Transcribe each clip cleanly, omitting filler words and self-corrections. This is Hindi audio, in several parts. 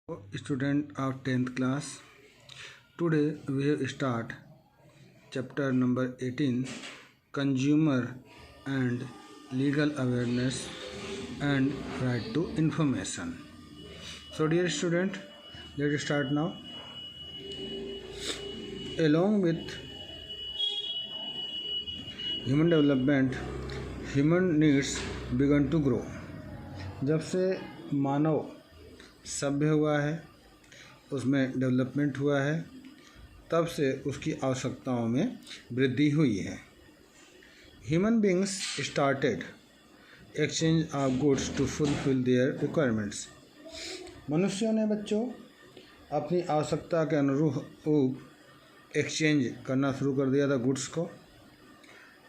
Student of 10th class, today we have start chapter number 18, consumer and legal awareness and right to information. So dear student, let's start now. Along with human development, human needs began to grow. जब से मानव सभ्य हुआ है, उसमें डेवलपमेंट हुआ है, तब से उसकी आवश्यकताओं में वृद्धि हुई है. Human beings started exchange of goods to fulfil their requirements. मनुष्यों ने बच्चों अपनी आवश्यकता के अनुरूप एक्सचेंज करना शुरू कर दिया था गुड्स को.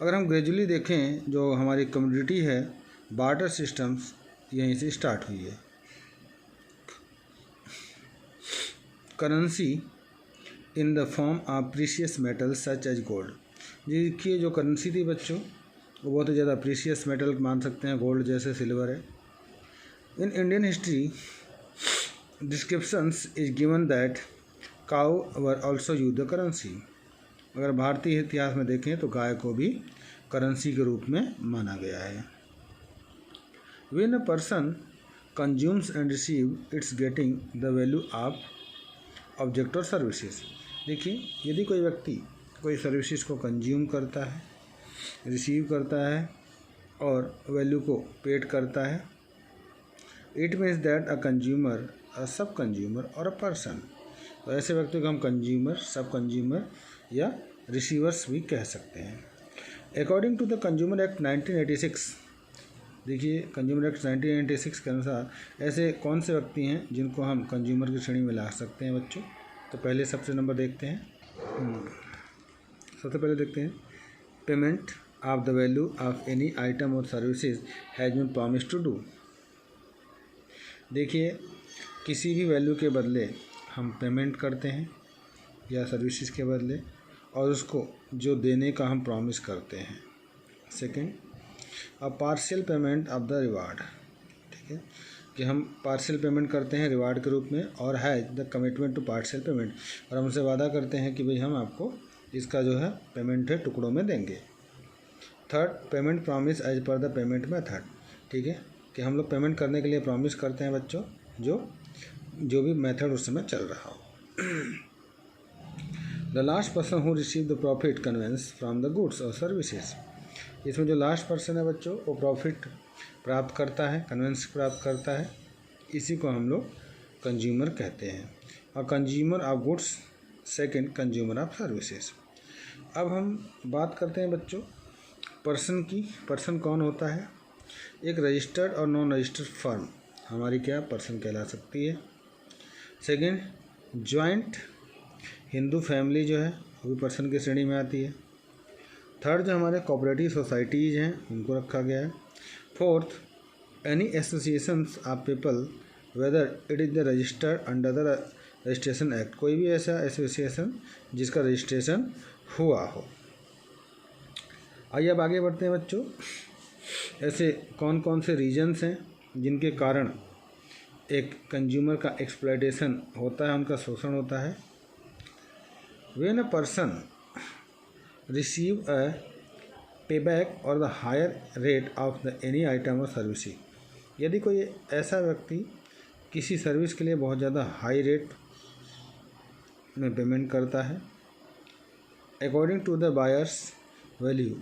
अगर हम ग्रेजुअली देखें, जो हमारी कम्युनिटी है, बार्टर सिस्टम्स यहीं से स्टार्ट हुई है. Currency in the form of precious metal such as gold. देखिए, जो करेंसी थी बच्चों, वो बहुत ही ज़्यादा प्रीशियस मेटल मान सकते हैं, गोल्ड जैसे सिल्वर है. In Indian history descriptions is given that cow were also use the currency. अगर भारतीय इतिहास में देखें तो गाय को भी करेंसी के रूप में माना गया है. When a person consumes and receive it's getting the value of object और सर्विसेज. देखिए, यदि कोई व्यक्ति कोई सर्विसेज को कंज्यूम करता है, रिसीव करता है और वैल्यू को पेड करता है, it means that a consumer, a sub consumer और अ पर्सन. तो ऐसे व्यक्ति को हम कंज्यूमर, सब कंज्यूमर या रिसीवर्स भी कह सकते हैं. According to the consumer act 1986, देखिए, कंज्यूमर एक्ट 1996 के अनुसार ऐसे कौन से व्यक्ति हैं जिनको हम कंज्यूमर की श्रेणी में ला सकते हैं बच्चों. तो पहले सबसे नंबर देखते हैं. सबसे पहले देखते हैं, payment of the value of any item और services has been promise to do. देखिए, किसी भी वैल्यू के बदले हम पेमेंट करते हैं या सर्विसेज के बदले, और उसको जो देने का हम प्रॉमिस करते हैं. Second, a partial payment of the reward. ठीक है, कि हम पार्शियल पेमेंट करते हैं रिवार्ड के रूप में, और has the commitment to partial payment, और हमसे वादा करते हैं कि भाई हम आपको इसका जो है पेमेंट है टुकड़ों में देंगे. Third, payment promise as per the payment method. ठीक है, कि हम लोग पेमेंट करने के लिए प्रॉमिस करते हैं बच्चों, जो भी मेथड उस समय चल रहा हो. The last person who receive the profit conveys from the goods और सर्विसेज. इसमें जो लास्ट पर्सन है बच्चों, वो प्रॉफिट प्राप्त करता है, कन्वेंस प्राप्त करता है, इसी को हम लोग कंज्यूमर कहते हैं. और consumer of goods, second consumer of services. अब हम बात करते हैं बच्चों पर्सन की. पर्सन कौन होता है? एक रजिस्टर्ड और नॉन रजिस्टर्ड फर्म हमारी क्या पर्सन कहला सकती है. सेकंड, जॉइंट हिंदू फैमिली जो है वो भी पर्सन की श्रेणी में आती है. थर्ड, जो हमारे कोऑपरेटिव सोसाइटीज़ हैं उनको रखा गया है. Fourth, any associations of people whether it is the registered under the registration act. कोई भी ऐसा एसोसिएशन जिसका रजिस्ट्रेशन हुआ हो. आइए अब आगे बढ़ते हैं बच्चों. ऐसे कौन कौन से रीजन्स हैं जिनके कारण एक कंज्यूमर का एक्सप्लॉयटेशन होता है, उनका शोषण होता है. When a person receive a payback or the higher rate of the any item or service. यदि कोई ऐसा व्यक्ति किसी सर्विस के लिए बहुत ज़्यादा हाई रेट में पेमेंट करता है, according to the buyer's value,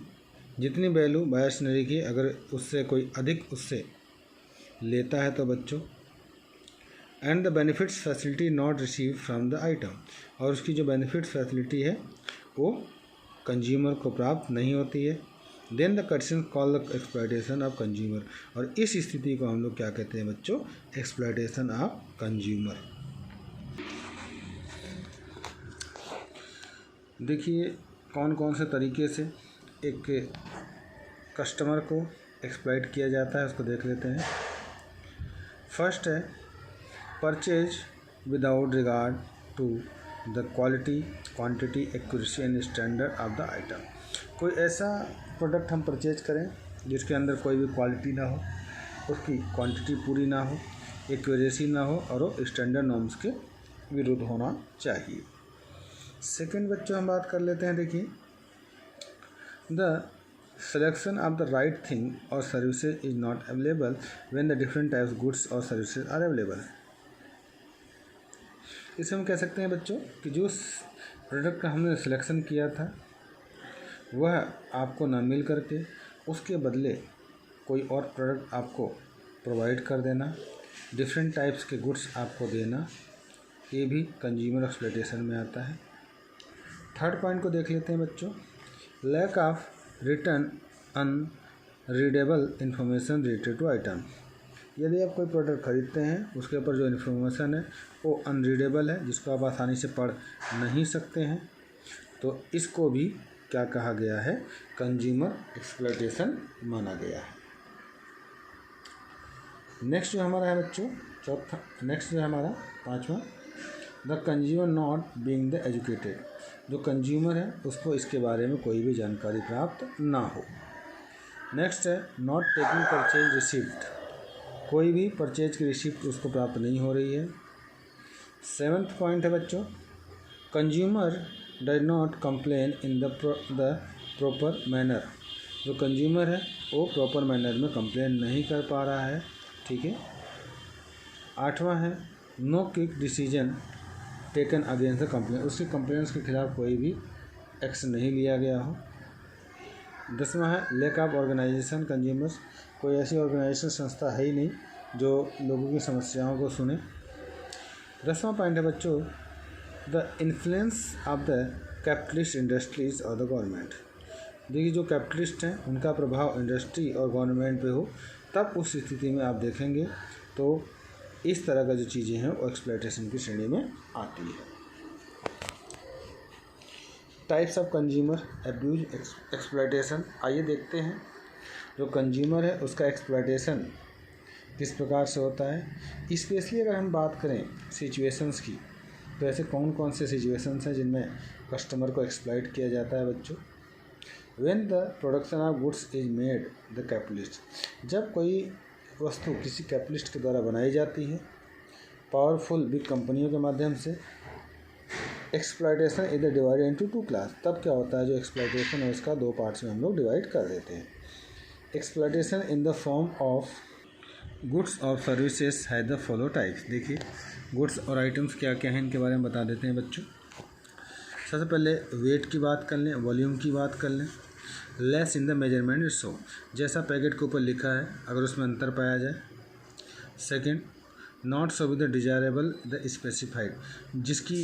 जितनी वैल्यू बायर्स ने रखी, अगर उससे कोई अधिक उससे लेता है तो बच्चों, and the benefits facility not receive from the item, और उसकी जो बेनिफिट्स फैसिलिटी है वो कंज्यूमर को प्राप्त नहीं होती है, then the condition call the exploitation of consumer. और इस स्थिति को हम लोग क्या कहते हैं बच्चों? Exploitation of consumer. देखिए, कौन कौन से तरीके से एक कस्टमर को एक्सप्लॉयट किया जाता है, उसको देख लेते हैं. फर्स्ट है purchase without regard to the quality, quantity, accuracy and standard of the item. कोई ऐसा प्रोडक्ट हम परचेज करें जिसके अंदर कोई भी क्वालिटी ना हो, उसकी क्वांटिटी पूरी ना हो, एक्यूरेसी ना हो और वो स्टैंडर्ड नॉर्म्स के विरुद्ध होना चाहिए। सेकंड बच्चों हम बात कर लेते हैं, देखिए the selection of the right thing or services is not available when the different types of goods or services are available। इसे हम कह सकते हैं बच्चों कि जो प्रोडक्ट का हमने सिलेक्शन किया था वह आपको ना मिल करके उसके बदले कोई और प्रोडक्ट आपको प्रोवाइड कर देना, डिफरेंट टाइप्स के गुड्स आपको देना, ये भी कंज्यूमर एक्सप्लॉयटेशन में आता है। थर्ड पॉइंट को देख लेते हैं बच्चों, lack of return unreadable information related to item. यदि आप कोई प्रोडक्ट खरीदते हैं उसके ऊपर जो इन्फॉर्मेशन है वो अनरीडेबल है, जिसको आप आसानी से पढ़ नहीं सकते हैं, तो इसको भी क्या कहा गया है, कंज्यूमर एक्सप्लॉयटेशन माना गया है। नेक्स्ट जो हमारा है बच्चों चौथा, नेक्स्ट जो है हमारा पाँचवा, the consumer not being the educated. जो कंज्यूमर है उसको इसके बारे में कोई भी जानकारी प्राप्त ना हो। नेक्स्ट है नॉट टेकिंग परचेज रिसिप्ट, कोई भी परचेज की रिसिप्ट उसको प्राप्त नहीं हो रही है। सेवन्थ पॉइंट है बच्चों, consumer does not complain in the proper manner. जो कंज्यूमर है वो प्रॉपर मैनर में कंप्लेन नहीं कर पा रहा है, ठीक है। आठवां है no quick decision taken against the complain, उसके कंप्लेंट्स के खिलाफ कोई भी एक्शन नहीं लिया गया हो। 10वां है लैक ऑफ ऑर्गेनाइजेशन कंज्यूमर्स, कोई ऐसी ऑर्गेनाइजेशन संस्था है ही नहीं जो लोगों की समस्याओं को सुने। 10वां पॉइंट है बच्चों the influence of the capitalist industries और द गवर्नमेंट। देखिए जो कैपिटलिस्ट हैं उनका प्रभाव इंडस्ट्री और गवर्नमेंट पे हो, तब उस स्थिति में आप देखेंगे तो इस तरह का जो चीज़ें हैं वो एक्सप्लॉयटेशन की श्रेणी में आती है। Types of consumer abuse exploitation, आइए देखते हैं जो कंज्यूमर है उसका एक्सप्लॉयटेशन किस प्रकार से होता है। स्पेशली अगर हम बात करें सिचुएशंस की, तो ऐसे कौन कौन से सिचुएशंस हैं जिनमें कस्टमर को एक्सप्लॉयट किया जाता है बच्चों। When the production of goods is made the capitalist, जब कोई वस्तु किसी कैपिटलिस्ट के द्वारा बनाई जाती है पावरफुल बिग कंपनियों के माध्यम से। एक्सप्लॉयटेशन इधर डिवाइडेड इनटू टू क्लास, तब क्या होता है जो एक्सप्लॉयटेशन है उसका दो पार्ट्स में हम लोग डिवाइड कर देते हैं। Exploitation in the form of goods और सर्विसेज है द फॉलो टाइप्स। देखिए गुड्स और आइटम्स क्या क्या हैं इनके बारे में बता देते हैं बच्चों। सबसे पहले वेट की बात कर लें, वॉल्यूम की बात कर लें। Less in the measurement is so, जैसा पैकेट के ऊपर लिखा है अगर उसमें अंतर पाया जाए। Second not so with the desirable the specified, जिसकी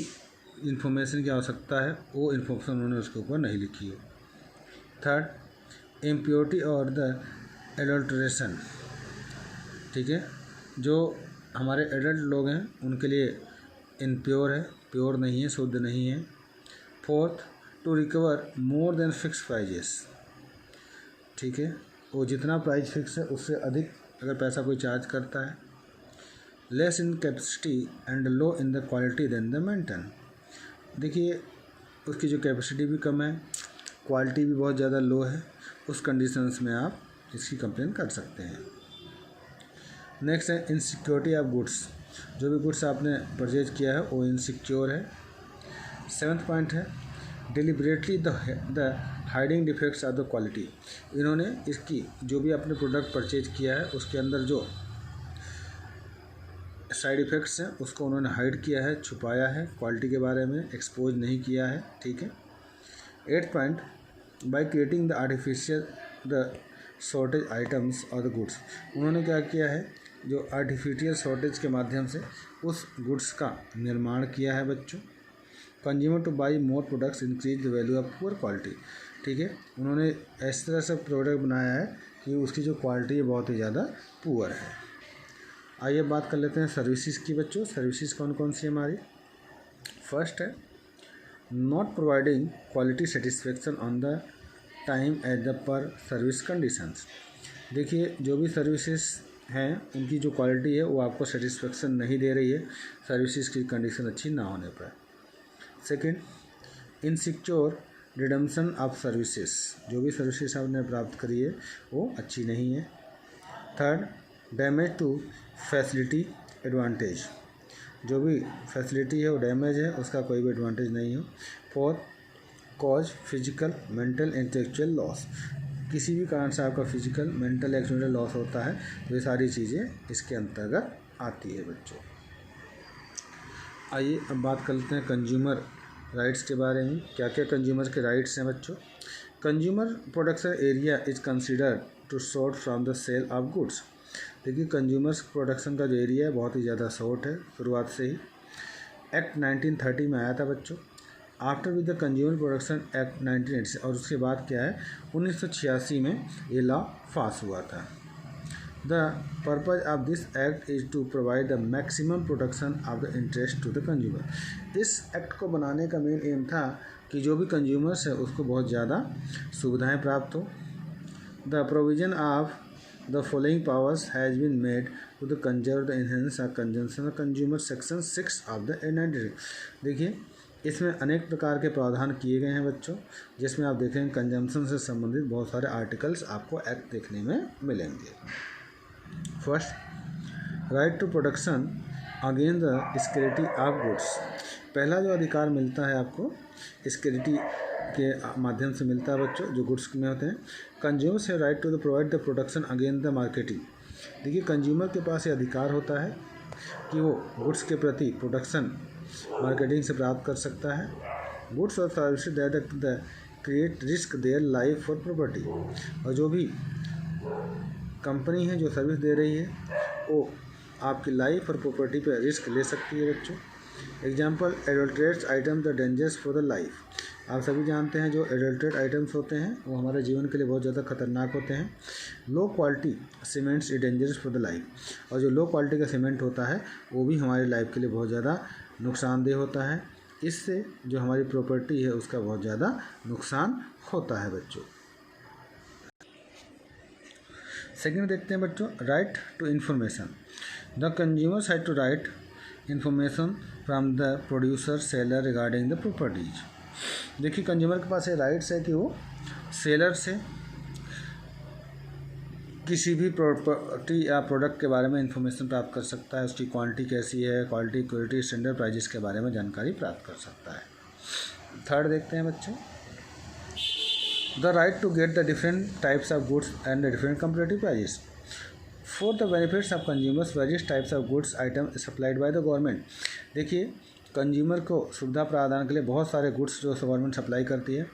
इंफॉर्मेशन की आवश्यकता है वो इन्फॉर्मेशन उन्होंने उसके ऊपर नहीं लिखी है। थर्ड इम्प्योरिटी और द एडल्ट्रेशन, ठीक है, जो हमारे एडल्ट लोग हैं उनके लिए इनप्योर है, प्योर नहीं है, शुद्ध नहीं है। Fourth to recover more than fix prices, ठीक है, वो जितना प्राइस फिक्स है उससे अधिक अगर पैसा कोई चार्ज करता है। Less in capacity and low in the quality than the maintain, देखिए उसकी जो कैपेसिटी भी कम है, क्वालिटी भी बहुत ज़्यादा लो है, उस कंडीशंस में आप इसकी कंप्लेन कर सकते हैं। नेक्स्ट है इनसिक्योरिटी ऑफ गुड्स, जो भी गुड्स आपने परचेज किया है वो इनसिक्योर है। 7th पॉइंट है deliberately the hiding defects of the quality, इन्होंने इसकी जो भी आपने प्रोडक्ट परचेज किया है उसके अंदर जो साइड इफ़ेक्ट्स हैं उसको उन्होंने हाइड किया है, छुपाया है, क्वालिटी के बारे में एक्सपोज नहीं किया है, ठीक है। 8th point by creating the artificial the shortage items और द गुड्स, उन्होंने क्या किया है जो आर्टिफिशियल शॉर्टेज के माध्यम से उस गुड्स का निर्माण किया है बच्चों। Consumer two by more products increase the value of poor quality, ठीक है, उन्होंने इस तरह से प्रोडक्ट बनाया है कि उसकी जो क्वालिटी है बहुत ही ज़्यादा पुअर है। आइए बात कर लेते हैं सर्विसेज की बच्चों। सर्विसेज कौन कौन सी हमारी। फर्स्ट है not providing quality satisfaction on the time at the पर सर्विस कंडीशंस, देखिए जो भी सर्विसेज हैं उनकी जो क्वालिटी है वो आपको सेटिस्फेक्शन नहीं दे रही है सर्विसेज की कंडीशन अच्छी ना होने पर। Second insecure redemption of services, जो भी सर्विसेज आपने प्राप्त करी है वो अच्छी नहीं है। Third damage to facility advantage, जो भी फैसिलिटी है वो डैमेज है, उसका कोई भी एडवांटेज नहीं हो। Fourth, cause physical mental intellectual loss, किसी भी कारण से आपका फिजिकल मेंटल एक्चुअल लॉस होता है तो ये सारी चीज़ें इसके अंतर्गत आती है बच्चों। आइए अब बात कर लेते हैं कंज्यूमर राइट्स के बारे में। क्या क्या कंज्यूमर के राइट्स हैं बच्चों। Consumer production area is considered to short from the sale of goods. देखिए कंज्यूमर्स प्रोडक्शन का जो एरिया है बहुत ही ज़्यादा शॉर्ट है शुरुआत से ही। एक्ट 1930 में आया था बच्चों। After with the consumer production act 1980, और उसके बाद क्या है 1986 में ये लॉ पास हुआ था। The purpose of this act is to provide the maximum protection of the interest to the consumer. इस एक्ट को बनाने का मेन एम था कि जो भी कंज्यूमर्स है उसको बहुत ज़्यादा सुविधाएं प्राप्त हो। The provision of the following powers has been made to the conserve the enhance consumption consumer section 6 of the 1990। देखिए इसमें अनेक प्रकार के प्रावधान किए गए हैं बच्चों, जिसमें आप देखेंगे कंजम्पशन से संबंधित बहुत सारे आर्टिकल्स आपको एक्ट देखने में मिलेंगे। First, right to production again the security of goods. पहला जो अधिकार मिलता है आपको सिक्योरिटी के माध्यम से मिलता है बच्चों, जो गुड्स में होते हैं। Consumers have right to the provide the production again the marketing. देखिए कंज्यूमर के पास ये अधिकार होता है कि वो गुड्स के प्रति प्रोडक्शन मार्केटिंग से प्राप्त कर सकता है। गुड्स और services that create risk their life और प्रॉपर्टी। और जो भी कंपनी है जो सर्विस दे रही है वो आपकी लाइफ और प्रॉपर्टी पर रिस्क ले सकती है बच्चों। Example, adulterates item the dangers for the life. आप सभी जानते हैं जो एडल्ट्रेट आइटम्स होते हैं वो हमारे जीवन के लिए बहुत ज़्यादा खतरनाक होते हैं। Low quality cements is dangerous for the life. और जो लो क्वालिटी का सीमेंट होता है वो भी हमारी लाइफ के लिए बहुत ज़्यादा नुकसानदेह होता है। इससे जो हमारी प्रॉपर्टी है उसका बहुत ज़्यादा नुकसान होता है बच्चों। सेकेंड देखते हैं बच्चों, right to information. The consumers have to right information from the producer seller regarding the properties. देखिए कंज्यूमर के पास ये राइट्स है कि वो सेलर से किसी भी प्रॉपर्टी या प्रोडक्ट के बारे में इंफॉर्मेशन प्राप्त कर सकता है। उसकी क्वांटिटी कैसी है, क्वालिटी, क्वालिटी, स्टैंडर्ड, प्राइजेस के बारे में जानकारी प्राप्त कर सकता है। थर्ड देखते हैं बच्चों, the right to get the different types of goods and the different comparative prices for the benefits of consumers various types of goods item supplied by the government. देखिए कंज्यूमर को सुविधा प्रदान के लिए बहुत सारे गुड्स जो गवर्नमेंट सप्लाई करती है।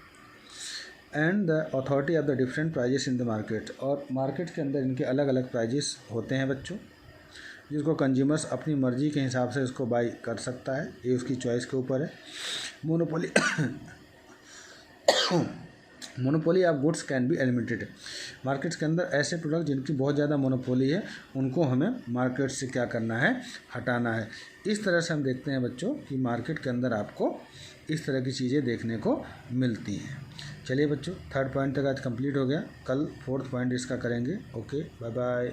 And the authority of the different prices in the market, और मार्केट के अंदर इनके अलग अलग प्राइजेस होते हैं बच्चों, जिसको कंज्यूमर्स अपनी मर्जी के हिसाब से उसको बाई कर सकता है। ये उसकी चॉइस के ऊपर है। Monopoly monopoly of goods can be eliminated. Markets के अंदर ऐसे प्रोडक्ट जिनकी बहुत ज़्यादा मोनोपोली है उनको हमें मार्केट से क्या करना है, हटाना है। इस तरह से हम देखते हैं बच्चों कि मार्केट के अंदर आपको इस तरह की चीज़ें देखने को मिलती हैं। चलिए बच्चों, थर्ड पॉइंट तक आज कंप्लीट हो गया। कल फोर्थ पॉइंट इसका करेंगे। Okay, bye bye.